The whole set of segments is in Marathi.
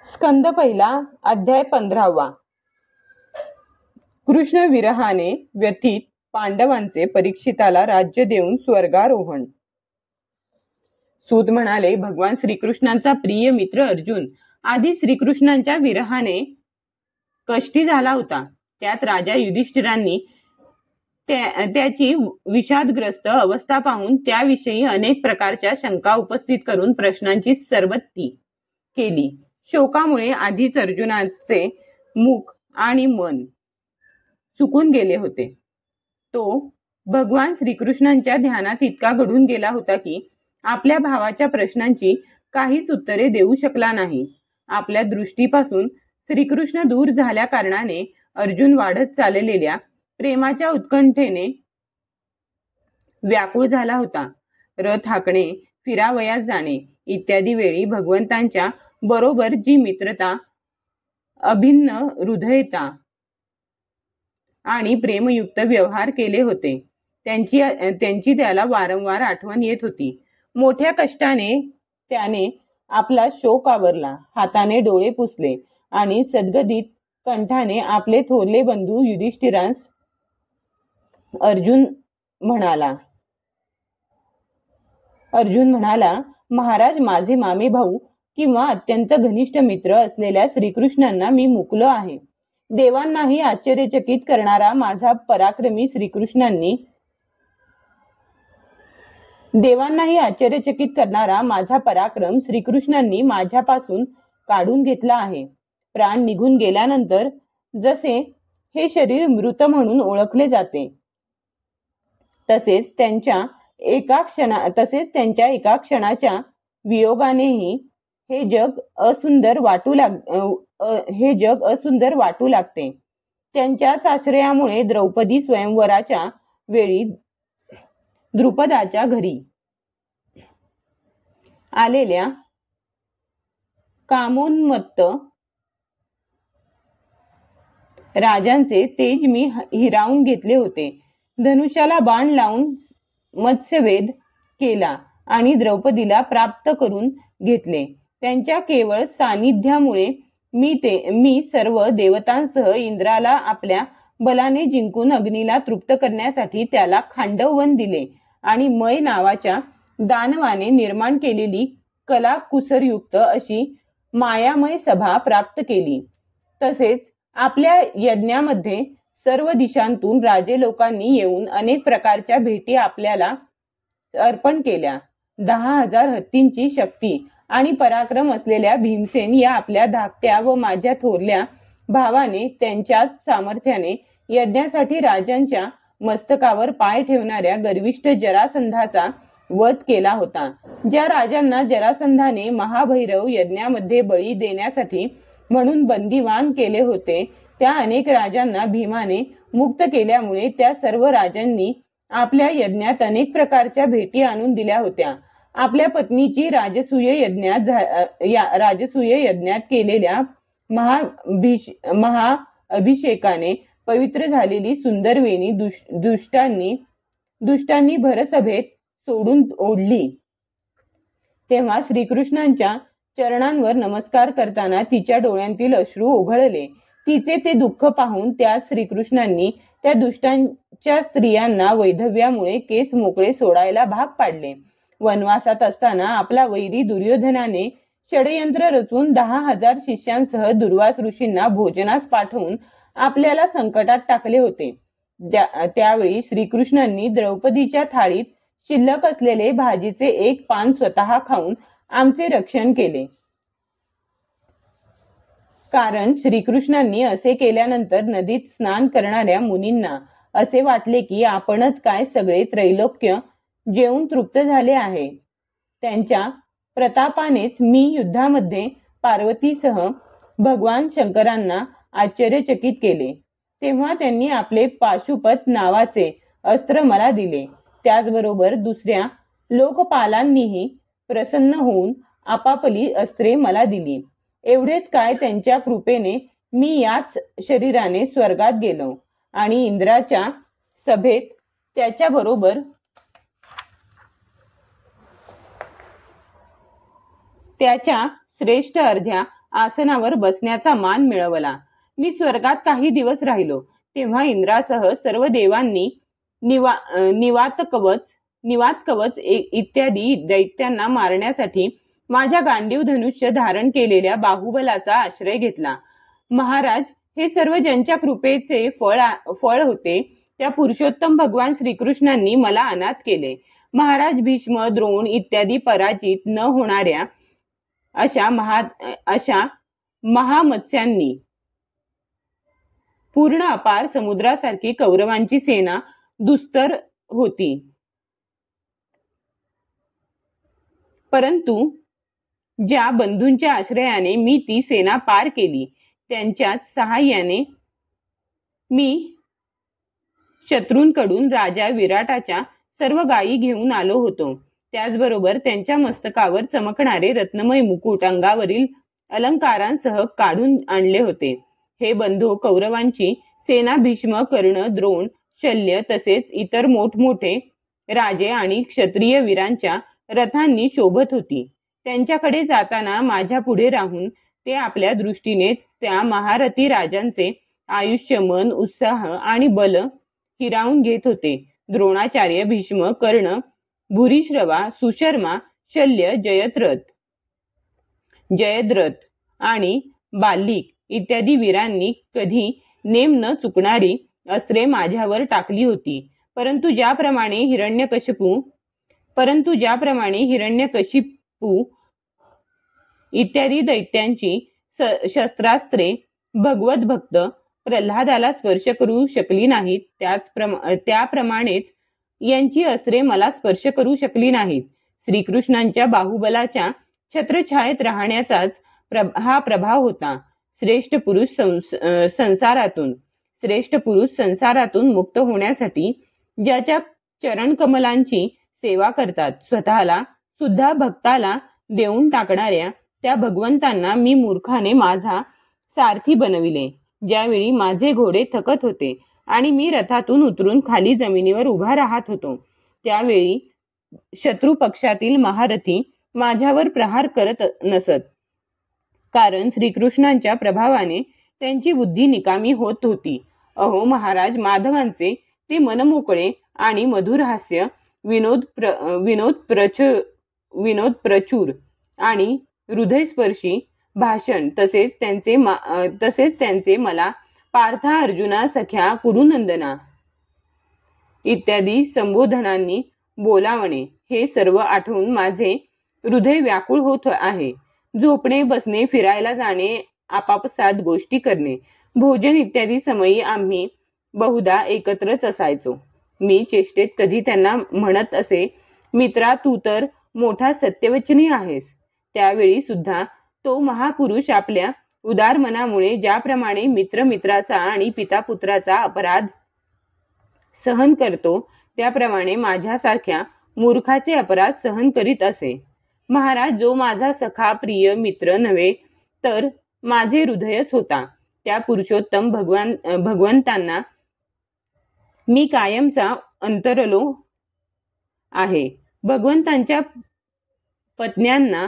स्कंद पहिला अध्याय 15वा. कृष्ण विरहाने व्यथित पांडवांचे परीक्षिताला राज्य देऊन स्वर्गारोहण. सूत म्हणाले, भगवान श्रीकृष्णांचा प्रिय मित्र अर्जुन आधी श्रीकृष्णांच्या विरहाने कष्टी झाला होता. त्यात राजा युधिष्ठिरांनी त्याची विषादग्रस्त अवस्था पाहून त्याविषयी अनेक प्रकारच्या शंका उपस्थित करून प्रश्नांची सरबत्ती केली. शोकामुळे आधीच अर्जुनाचे मुख आणि मन सुकून गेले होते. तो भगवान श्रीकृष्णांच्या ध्यानात इतका गढून गेला होता की आपल्या भावाच्या प्रश्नांची काहीच उत्तरे देऊ शकला नाही. आपल्या दृष्टीपासून श्रीकृष्ण दूर झाल्या कारणाने अर्जुन वाढत चाललेल्या प्रेमाच्या उत्कंठेने व्याकुळ झाला होता. रथ हाकणे, फिरावयास जाणे इत्यादी वेळी भगवंतांच्या बरोबर जी मित्रता, अभिन्न हृदयता आणि प्रेमयुक्त व्यवहार केले होते त्यांची त्याला वारंवार आठवण येत होती. मोठ्या कष्टाने त्याने आपला शोक आवरला, हाताने डोळे पुसले आणि सद्गदित कंठाने आपले थोरले बंधू युधिष्ठिरास अर्जुन म्हणाला, महाराज, माझे मामे भाऊ किंवा अत्यंत घनिष्ठ मित्र असलेल्या श्रीकृष्णांना मी मुकलो आहे. देवांनाही आश्चर्यचकित करणारा माझा पराक्रम श्रीकृष्णांनी माझ्यापासून काढून घेतला आहे. प्राण निघून गेल्यानंतर जसे हे शरीर मृत म्हणून ओळखले जाते, तसेच त्यांच्या एका क्षणाच्या वियोगानेही हे जग असुंदर वाटू लागते. त्यांच्याच आश्रयामुळे द्रौपदी स्वयंवराच्या वेळी द्रुपदाच्या घरी आलेल्या कामोन्मत्त राजांचे तेज मी हिरावून घेतले होते. धनुष्याला बाण लावून मत्स्यवेध केला आणि द्रौपदीला प्राप्त करून घेतले. त्यांच्या केवळ सानिध्यामुळे मी सर्व देवतांसह इंद्राला आपल्या बलाने जिंकून अग्नीला तृप्त करण्यासाठी त्याला खांडववन दिले आणि मय नावाच्या दानवाने निर्माण केलेली कलाकुसरयुक्त अशी मायामय सभा प्राप्त केली. तसेच आपल्या यज्ञामध्ये सर्व दिशांतून राजे लोकांनी येऊन अनेक प्रकारच्या भेटी आपल्याला अर्पण केल्या. 10,000 हत्तींची शक्ती आणि पराक्रम असलेल्या भीमसेन या आपल्या धाकट्या व माझ्या थोरल्या भावाने त्यांच्याच सामर्थ्याने यज्ञासाठी राजांच्या मस्तकावर पाय ठेवणाऱ्या गर्विष्ठ जरासंधाचा वध केला होता. ज्या राजांना जरासंधाने महाभैरव यज्ञामध्ये बळी देण्यासाठी म्हणून बंदिवान केले होते, त्या अनेक राजांना भीमाने मुक्त केल्यामुळे त्या सर्व राजांनी आपल्या यज्ञात अनेक प्रकारच्या भेटी आणून दिल्या होत्या. आपल्या पत्नीची राजसूय यज्ञात केलेल्या महाअभिषेकाने पवित्र झालेली सुंदरवेणी दुष्टांनी भरसभेत सोडून ओढली. तेव्हा श्रीकृष्णांच्या चरणांवर नमस्कार करताना तिच्या डोळ्यांतील अश्रू ओघळले. तिचे ते दुःख पाहून त्या श्रीकृष्णांनी त्या दुष्टांच्या स्त्रियांना वैधव्यामुळे केस मोकळे सोडायला भाग पाडले. वनवासात असताना आपला वैरी दुर्योधनाने षडयंत्र रचून 10,000 शिष्यांसह दुर्वास ऋषींना भोजनास पाठवून आपल्याला संकटात टाकले होते. त्यावेळी श्रीकृष्णांनी द्रौपदीच्या थाळीत शिल्लक असलेले भाजीचे एक पान स्वतः खाऊन आमचे रक्षण केले. कारण श्रीकृष्णांनी असे केल्यानंतर नदीत स्नान करणाऱ्या मुनींना असे वाटले की आपणच काय सगळे त्रैलोक्य जेवून तृप्त झाले आहे. त्यांच्या प्रतापानेच मी युद्धामध्ये पार्वतीसह भगवान शंकरांना आश्चर्यचकित केले. तेव्हा त्यांनी आपले पाशुपत नावाचे अस्त्र मला दिले. त्याचबरोबर दुसऱ्या लोकपालांनीही प्रसन्न होऊन आपापली अस्त्रे मला दिली. एवढेच काय, त्यांच्या कृपेने मी याच शरीराने स्वर्गात गेलो आणि इंद्राच्या सभेत त्याच्याबरोबर त्याच्या श्रेष्ठ अर्ध्या आसनावर बसण्याचा मान मिळवला. मी स्वर्गात काही दिवस राहिलो तेव्हा इंद्रासह सर्व देवांनी निवात कवच इत्यादी दैत्यांना मारण्यासाठी माझ्या गांडीव धनुष्य धारण केलेल्या बाहुबलाचा आश्रय घेतला. महाराज, हे सर्व ज्यांच्या कृपेचे फळ होते त्या पुरुषोत्तम भगवान श्रीकृष्णांनी मला अनाथ केले. महाराज भीष्म, द्रोण इत्यादी पराजित न होणाऱ्या अशा महामत्स्यांनी पूर्ण अपार समुद्रासारखी कौरवांची सेना दुस्तर होती. परंतु ज्या बंधूंच्या आश्रयाने मी ती सेना पार केली त्यांच्याच सहाय्याने मी शत्रूंकडून राजा विराटाच्या सर्व गायी घेऊन आलो होतो. त्याचबरोबर त्यांच्या मस्तकावर चमकणारे रत्नमय मुकुट अंगावरील अलंकारांसह काढून आणले होते. हे बंधू कौरवांची सेना भीष्म, कर्ण, द्रोण, शल्य तसेच इतर मोठमोठे राजे आणि क्षत्रिय वीरांच्या रथांनी शोभत होती. त्यांच्याकडे जाताना माझ्या पुढे राहून ते आपल्या दृष्टीने त्या महारथी राजांचे आयुष्य, मन, उत्साह आणि बल हिरावून घेत होते. द्रोणाचार्य, भीष्म, कर्ण, भूरिश्रवा, सुशर्मा, शल्य, जयद्रथ आणि बाल्लिक इत्यादी वीरांनी कधी नेम न चुकणारी अस्त्रे माझ्यावर टाकली होती. परंतु ज्याप्रमाणे हिरण्यकशिपू इत्यादी दैत्यांची शस्त्रास्त्रे भगवत भक्त प्रल्हादाला स्पर्श करू शकली नाहीत, त्याप्रमाणेच यांची अस्त्रे मला स्पर्श करू शकली नाहीत. श्रीकृष्णांच्या बाहुबलाच्या छत्रछायेत राहण्याचाच हा प्रभाव होता. श्रेष्ठ पुरुष संसारातून मुक्त होण्यासाठी ज्याच्या चरण कमलांची सेवा करतात, स्वतःला सुद्धा भक्ताला देऊन टाकणाऱ्या त्या भगवंतांना मी मूर्खाने माझा सारथी बनविले. ज्यावेळी माझे घोडे थकत होते आणि मी रथातून उतरून खाली जमिनीवर उभा राहत होतो त्यावेळी शत्रू पक्षातील महारथी माझ्यावर प्रहार करत नसत, कारण श्रीकृष्णांच्या प्रभावाने त्यांची बुद्धी निकामी होत होती. अहो महाराज, माधवांचे ते मनमोकळे आणि मधुर हास्य, विनोद प्रचूर आणि हृदयस्पर्शी भाषण तसेच त्यांचे मला पार्था, अर्जुना, सख्या, कुरुनंदना इत्यादी संबोधनांनी बोलावणे हे सर्व आठवून माझे हृदय व्याकुळ होत आहे. झोपणे, बसणे, फिरायला जाणे, आपापसात गोष्टी करणे, भोजन इत्यादी समयी आम्ही बहुधा एकत्रच असायचो. मी चेष्टेत कधी त्यांना म्हणत असे, मित्रा, तू तर मोठा सत्यवचनी आहेस. त्यावेळी सुद्धा तो महापुरुष आपल्या उदार मनामुळे ज्याप्रमाणे मित्र मित्राचा आणि पिता पुत्राचा अपराध सहन करतो त्याप्रमाणे माझ्यासारख्या मूर्खाचे अपराध सहन करीत असे. महाराज, जो माझा सखा, प्रिय मित्र नव्हे तर माझे हृदयच होता, त्या पुरुषोत्तम भगवंतांना मी कायमचा अंतरलो आहे. भगवंतांच्या पत्न्यांना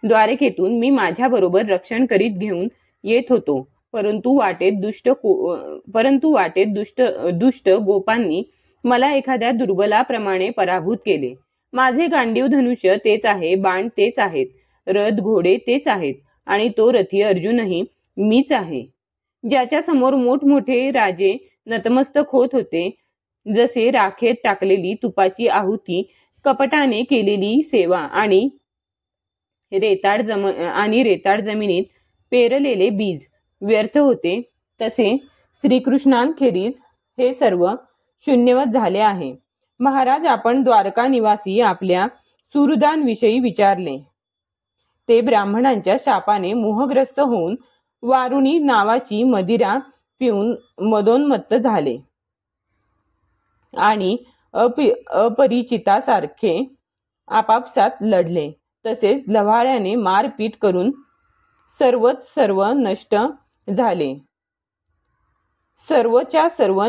द्वारकेतून मी माझ्या बरोबर रक्षण करीत घेऊन येत होतो, परंतु वाटेत दुष्ट गोपांनी मला एखाद्या दुर्बलाप्रमाणे पराभूत केले. माझे गांडीव धनुष्य तेच आहे, बाण तेच आहेत, रथ घोडे तेच आहेत आणि तो रथी अर्जुनही मीच आहे. ज्याच्या समोर मोठमोठे राजे नतमस्तक होत होते, जसे राखेत टाकलेली तुपाची आहुती, कपटाने केलेली सेवा आणि रेताड जमिनीत पेरलेले बीज व्यर्थ होते, तसे श्रीकृष्णांखेरीज हे सर्व शून्यवत झाले आहे. महाराज, आपण द्वारका निवासी आपल्या सुहृदांविषयी विचारले. ते ब्राह्मणांच्या शापाने मोहग्रस्त होऊन वारुणी नावाची मदिरा पिऊन मदोन्मत्त झाले आणि अपरिचितासारखे आपापसात लढले. तसेच लव्हाळ्याने मारपीट करून सर्व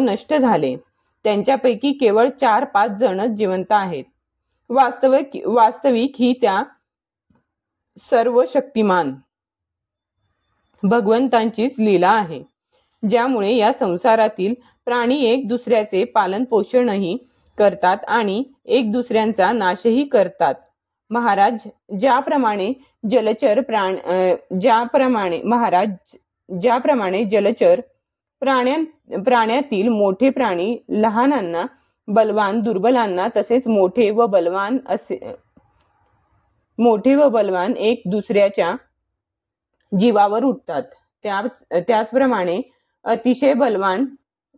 नष्ट झाले. त्यांच्यापैकी केवळ 4-5 जणच जिवंत आहेत. वास्तविक ही त्या सर्व शक्तिमान भगवंतांचीच लीला आहे, ज्यामुळे या संसारातील प्राणी एक दुसऱ्याचे पालन पोषणही करतात आणि एक दुसऱ्यांचा नाशही करतात. महाराज ज्याप्रमाणे जलचर प्राण्यातील मोठे प्राणी लहानांना, बलवान दुर्बलांना, तसेच मोठे व बलवान एक दुसऱ्याच्या जीवावर उठतात, त्याचप्रमाणे अतिशय बलवान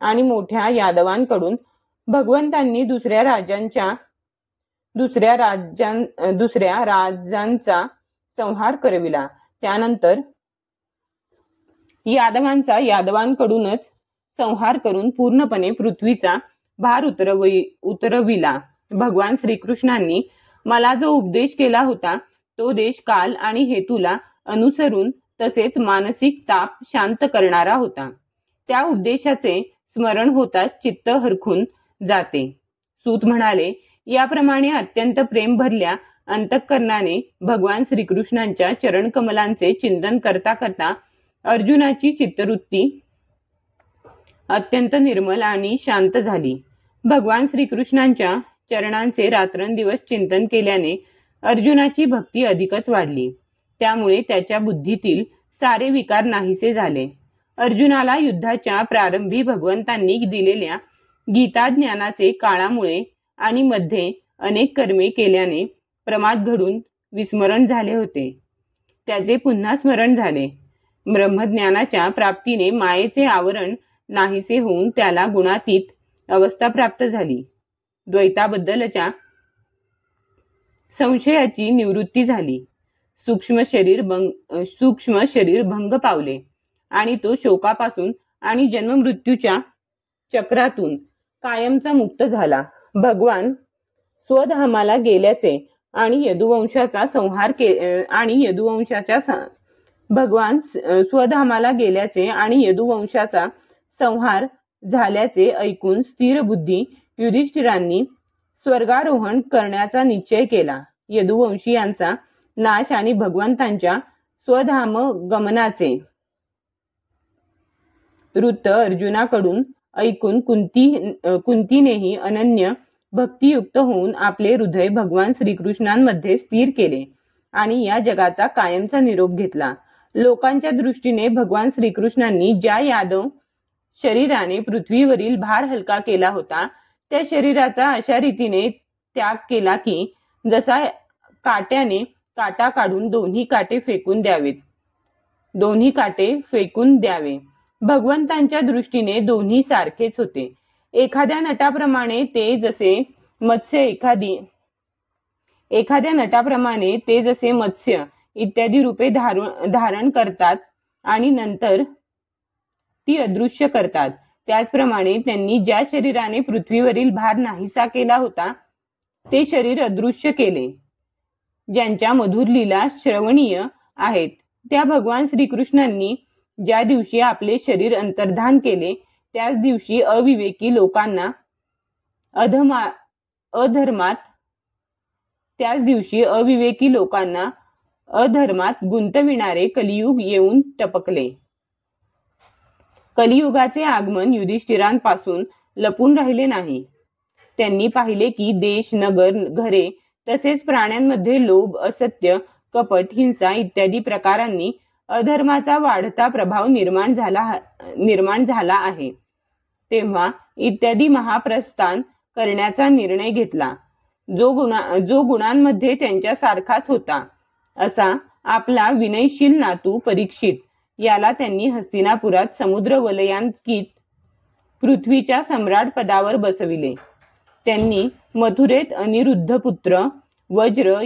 आणि मोठ्या यादवांकडून भगवंतांनी दुसऱ्या राजांचा संहार करविला. त्यानंतर यादवांकडूनच संहार करून पूर्णपणे पृथ्वीचा भार उतरविला. भगवान श्रीकृष्णांनी मला जो उपदेश केला होता तो देश, काल आणि हेतूला अनुसरून तसेच मानसिक ताप शांत करणारा होता. त्या उपदेशाचे स्मरण होताच चित्त हरखून जाते. सूत म्हणाले, याप्रमाणे अत्यंत प्रेम भरल्या अंतःकरणाने भगवान श्रीकृष्णांच्या चरणकमलांचे चिंतन करता करता अर्जुनाची चित्तवृत्ती अत्यंत निर्मल आणि शांत झाली. भगवान श्रीकृष्णांच्या चरणांचे रात्रंदिवस चिंतन केल्याने अर्जुनाची भक्ती अधिकच वाढली. त्यामुळे त्याच्या बुद्धीतील सारे विकार नाहीसे झाले. अर्जुनाला युद्धाच्या प्रारंभी भगवंतांनी दिलेल्या गीता ज्ञानाचे काळामुळे आणि मध्ये अनेक कर्मे केल्याने प्रमाद घडून विस्मरण झाले होते. त्याचे पुन्हा स्मरण झाले. ब्रह्मज्ञानाच्या प्राप्तीने मायेचे आवरण नाहीसे होऊन त्याला गुणातीत अवस्था प्राप्त झाली. द्वैताबद्दलच्या संशयाची निवृत्ती झाली. सूक्ष्म शरीर भंग पावले आणि तो शोकापासून आणि जन्ममृत्यूच्या चक्रातून कायमचा मुक्त झाला. भगवान स्वधामाला गेल्याचे आणि यदुवंशाचा संहार झाल्याचे ऐकून स्थिर बुद्धी युधिष्ठिरांनी स्वर्गारोहण करण्याचा निश्चय केला. यदुवंशीयांचा नाश आणि भगवंतांच्या स्वधाम गमनाचे वृत्त अर्जुनाकडून ऐकून कुंतीनेही अनन्य भक्तियुक्त होऊन आपले हृदय भगवान श्रीकृष्णांमध्ये स्थिर केले आणि या जगाचा कायमचा निरोप घेतला. लोकांच्या दृष्टीने भगवान श्रीकृष्णांनी ज्या यादव शरीराने पृथ्वीवरील भार हलका केला होता, त्या शरीराचा अशा रीतीने त्याग केला की जसा काट्याने काटा काढून दोन्ही काटे फेकून द्यावे. भगवंतांच्या दृष्टीने दोन्ही सारखेच होते. एखाद्या नटाप्रमाणे ते जसे मत्स्य इत्यादी रूपे धारण करतात आणि नंतर ती अदृश्य करतात, त्याचप्रमाणे त्यांनी ज्या शरीराने पृथ्वीवरील भार नाहीसा केला होता ते शरीर अदृश्य केले. ज्यांच्या मधुर लीला श्रवणीय आहेत त्या भगवान श्रीकृष्णांनी ज्या दिवशी आपले शरीर अंतर्धान केले त्याच दिवशी अविवेकी लोकांना अधर्मात गुंतविणारे कलियुग येऊन टपकले. कलियुगाचे आगमन युधिष्ठिरांपासून लपून राहिले नाही. त्यांनी पाहिले की देश, नगर, घरे तसेच प्राण्यांमध्ये लोभ, असत्य, कपट, हिंसा इत्यादी प्रकारांनी अधर्माचा वाढता प्रभाव निर्माण झाला आहे. तेव्हा इत्यादी महाप्रस्थान करण्याचा निर्णय घेतला. जो गुणांमध्ये त्यांच्या सारखाच होता असा आपला विनयशील नातू परीक्षित याला त्यांनी हस्तिनापुरात समुद्र वलयांकित पृथ्वीच्या सम्राट पदावर बसविले. त्यांनी मथुरेत अनिरुद्ध पुत्र वज्र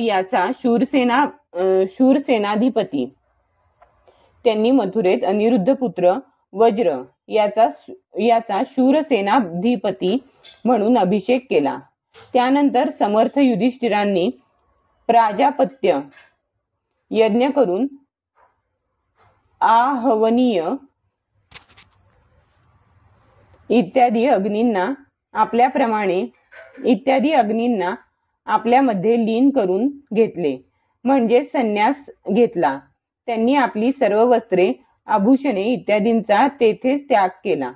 याचा शूरसेनाधिपती म्हणून अभिषेक केला. त्यानंतर समर्थ युधिष्ठिरांनी प्राजापत्य यज्ञ करून आहवनीय इत्यादी अग्नींना आपल्यामध्ये लीन करून घेतले, म्हणजे संन्यास घेतला. त्यांनी आपली सर्व वस्त्रे आभूषणे इत्यादींचा तेथेच त्याग केला.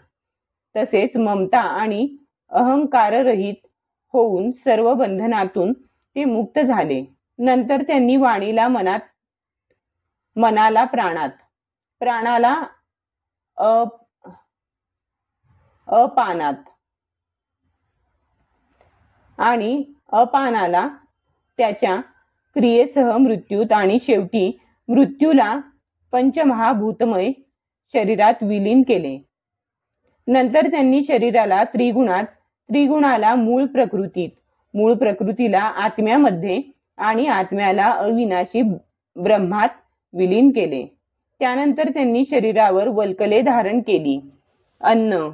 तसेच ममता आणि अहंकाररहित होऊन सर्व बंधनातून ते मुक्त झाले. नंतर त्यांनी वाणीला मनात, मनाला प्राणात, प्राणाला अपानात आणि अपानाला त्याच्या क्रियेसह मृत्यूत आणि शेवटी मृत्यूला पंचमहाभूतमय शरीरात विलीन केले. नंतर त्यांनी शरीराला त्रिगुणात, त्रिगुणाला मूळ प्रकृतीत, मूळ प्रकृतीला आत्म्यामध्ये आणि आत्म्याला अविनाशी ब्रह्मात विलीन केले. त्यानंतर त्यांनी शरीरावर वल्कले धारण केली. अन्न,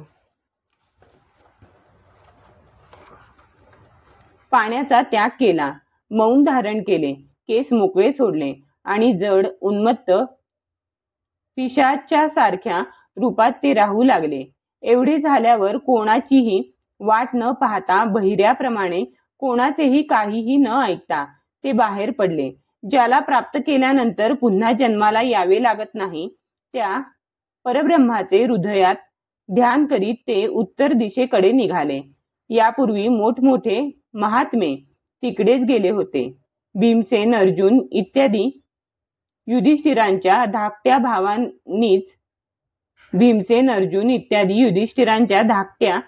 पाण्याचा त्याग केला. मौन धारण केले. केस मोकळे सोडले आणि जड उन्मत्त पिशाच्या सारख्या रूपात ते राहू लागले. एवढे झाल्यावर कोणाचीही वाट न पाहता बहिऱ्याप्रमाणे कोणाचेही काहीही न ऐकता ते बाहेर पडले. ज्याला प्राप्त केल्यानंतर पुन्हा जन्माला यावे लागत नाही त्या परब्रह्माचे हृदयात ध्यान करीत ते उत्तर दिशेकडे निघाले. यापूर्वी मोठमोठे महात्मे तिकडेच गेले होते. भीमसेन, अर्जुन इत्यादी युधिष्ठिरांच्या धाकट्या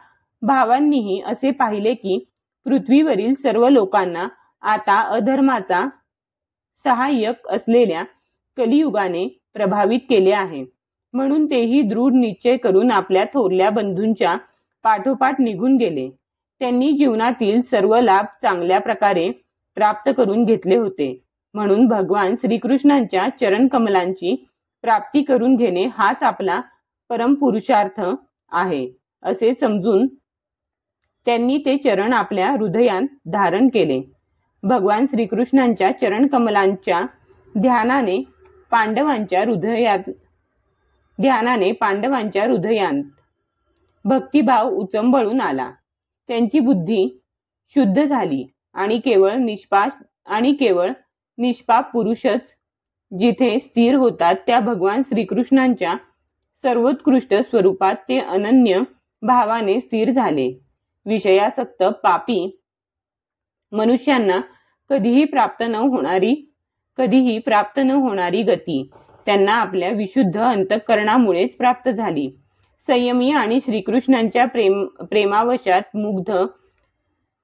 भावांनीही असे पाहिले की पृथ्वीवरील सर्व लोकांना आता अधर्माचा सहाय्यक असलेल्या कलियुगाने प्रभावित केले आहे. म्हणून तेही दृढ निश्चय करून आपल्या थोरल्या बंधूंच्या पाठोपाठ निघून गेले. त्यांनी जीवनातील सर्व लाभ चांगल्या प्रकारे प्राप्त करून घेतले होते. म्हणून भगवान श्रीकृष्णांच्या चरणकमलांची प्राप्ती करून घेणे हाच आपला परमपुरुषार्थ आहे असे समजून त्यांनी ते चरण आपल्या हृदयात धारण केले. भगवान श्रीकृष्णांच्या चरणकमलांच्या ध्यानाने पांडवांच्या हृदयात भक्तिभाव उचंबळून आला. त्यांची बुद्धी शुद्ध झाली आणि केवळ निष्पाप पुरुषच जिथे स्थिर होतात त्या भगवान श्रीकृष्णांच्या सर्वोत्कृष्ट स्वरूपात ते अनन्य भावाने स्थिर झाले. विषयासक्त पापी मनुष्यांना कधीही प्राप्त न होणारी गती त्यांना आपल्या विशुद्ध अंतःकरणामुळेच प्राप्त झाली. संयमी आणि श्रीकृष्णांच्या प्रेमावशात मुग्ध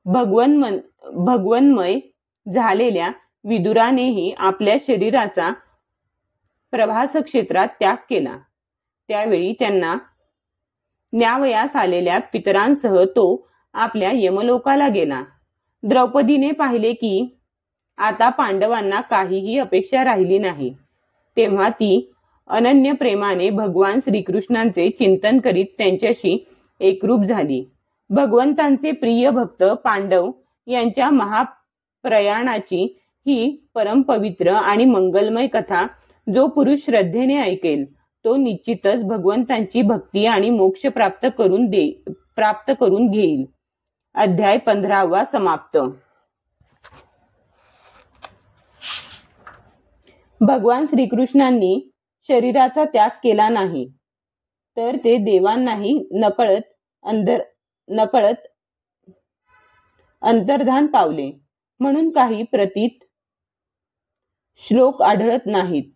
भगवन्मय झालेल्या विदुरानेही आपल्या शरीराचा प्रभास क्षेत्रात त्याग केला. त्यावेळी त्यांना न्यावयास आलेल्या पितरांसह तो आपल्या यमलोकाला गेला. द्रौपदीने पाहिले की आता पांडवांना काहीही अपेक्षा राहिली नाही. तेव्हा ती अनन्य प्रेमाने भगवान श्रीकृष्णांचे चिंतन करीत त्यांच्याशी एकरूप झाली. भगवंतांचे प्रिय भक्त पांडव यांच्या महाप्रयाणाची ही परमपवित्र आणि मंगलमय कथा जो पुरुष श्रद्धेने ऐकेल तो निश्चितच भगवंतांची भक्ती आणि मोक्ष प्राप्त करून घेईल. अध्याय 15 समाप्त. भगवान श्रीकृष्णांनी शरीराचा त्याग केला नाही तर ते देवांनाही नकळत अंतर्धान पावले म्हणून काही प्रतीत श्लोक आढळत नाहीत.